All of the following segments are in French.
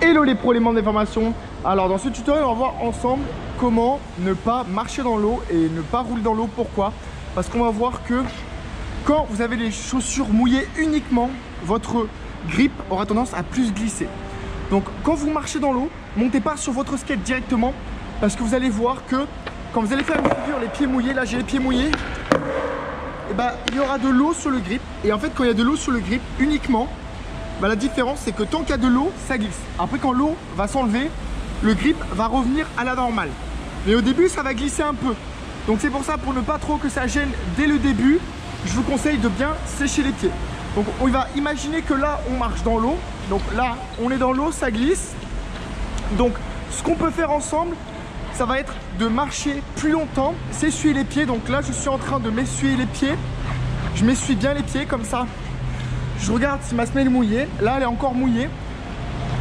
Hello les pros, les membres des formations. Alors dans ce tutoriel on va voir ensemble comment ne pas marcher dans l'eau et ne pas rouler dans l'eau. Pourquoi? Parce qu'on va voir que quand vous avez les chaussures mouillées uniquement, votre grip aura tendance à plus glisser. Donc quand vous marchez dans l'eau, montez pas sur votre skate directement, parce que vous allez voir que quand vous allez faire une figure les pieds mouillés, là j'ai les pieds mouillés, et bah, il y aura de l'eau sur le grip. Et en fait quand il y a de l'eau sur le grip uniquement, bah, la différence c'est que tant qu'il y a de l'eau, ça glisse. Après quand l'eau va s'enlever, le grip va revenir à la normale. Mais au début ça va glisser un peu. Donc c'est pour ça, pour ne pas trop que ça gêne dès le début, je vous conseille de bien sécher les pieds. Donc on va imaginer que là on marche dans l'eau. Donc là on est dans l'eau, ça glisse. Donc ce qu'on peut faire ensemble, ça va être de marcher plus longtemps, s'essuyer les pieds. Donc là je suis en train de m'essuyer les pieds. Je m'essuie bien les pieds comme ça. Je regarde si ma semelle est mouillée. Là elle est encore mouillée.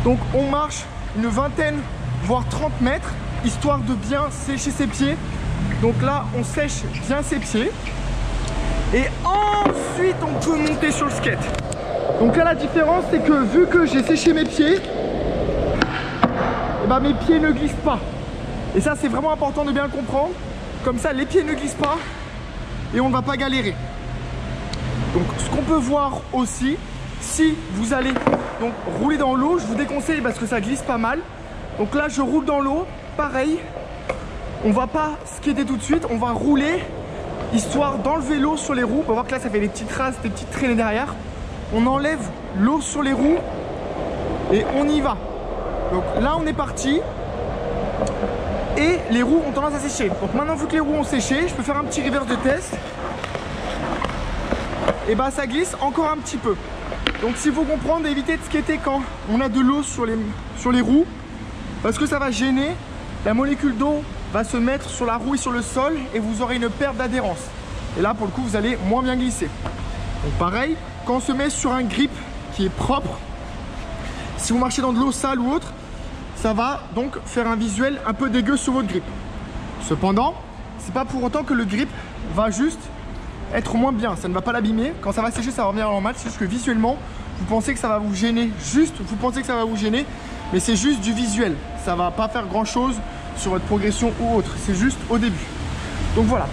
Donc on marche une vingtaine voire 30 mètres histoire de bien sécher ses pieds. Donc là on sèche bien ses pieds et ensuite on peut monter sur le skate. Donc là la différence c'est que vu que j'ai séché mes pieds, et bah, mes pieds ne glissent pas. Et ça c'est vraiment important de bien le comprendre. Comme ça les pieds ne glissent pas et on ne va pas galérer. Donc ce qu'on peut voir aussi, si vous allez donc rouler dans l'eau, je vous déconseille parce que ça glisse pas mal. Donc là je roule dans l'eau, pareil, on va pas skater tout de suite, on va rouler histoire d'enlever l'eau sur les roues. On va voir que là ça fait des petites traces, des petites traînées derrière. On enlève l'eau sur les roues et on y va. Donc là on est parti et les roues ont tendance à sécher. Donc maintenant vu que les roues ont séché, je peux faire un petit reverse de test. Et bah ça glisse encore un petit peu. Donc s'il faut comprendre, évitez de skater quand on a de l'eau sur les roues, parce que ça va gêner. La molécule d'eau va se mettre sur la roue et sur le sol et vous aurez une perte d'adhérence. Et là pour le coup vous allez moins bien glisser. Donc pareil, quand on se met sur un grip qui est propre, si vous marchez dans de l'eau sale ou autre, ça va donc faire un visuel un peu dégueu sur votre grip. Cependant, c'est pas pour autant que le grip va juste être moins bien, ça ne va pas l'abîmer. Quand ça va sécher, ça va revenir normal. C'est juste que visuellement, vous pensez que ça va vous gêner. Mais c'est juste du visuel. Ça va pas faire grand chose sur votre progression ou autre. C'est juste au début. Donc voilà.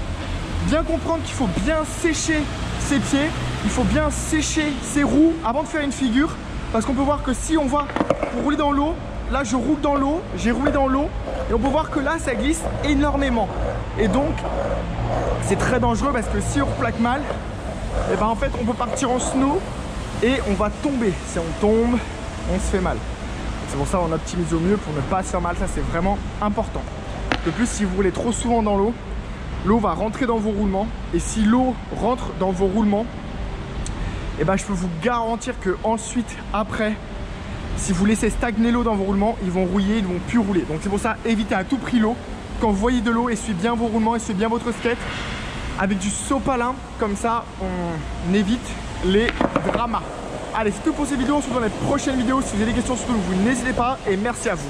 Bien comprendre qu'il faut bien sécher ses pieds. Il faut bien sécher ses roues avant de faire une figure. Parce qu'on peut voir que si on va pour rouler dans l'eau, là je roule dans l'eau, j'ai roulé dans l'eau. Et on peut voir que là ça glisse énormément. Et donc c'est très dangereux parce que si on replaque mal, et ben en fait on peut partir en snow et on va tomber. Si on tombe, on se fait mal. C'est pour ça qu'on optimise au mieux pour ne pas se faire mal. Ça c'est vraiment important. De plus, si vous roulez trop souvent dans l'eau, l'eau va rentrer dans vos roulements. Et si l'eau rentre dans vos roulements, et ben je peux vous garantir que ensuite, après, si vous laissez stagner l'eau dans vos roulements, ils vont rouiller, ils ne vont plus rouler. Donc c'est pour ça, évitez à tout prix l'eau. Quand vous voyez de l'eau, essuyez bien vos roulements, essuyez bien votre skate avec du sopalin. Comme ça, on évite les dramas. Allez, c'est tout pour cette vidéo. On se retrouve dans les prochaines vidéos. Si vous avez des questions, surtout, vous n'hésitez pas. Et merci à vous.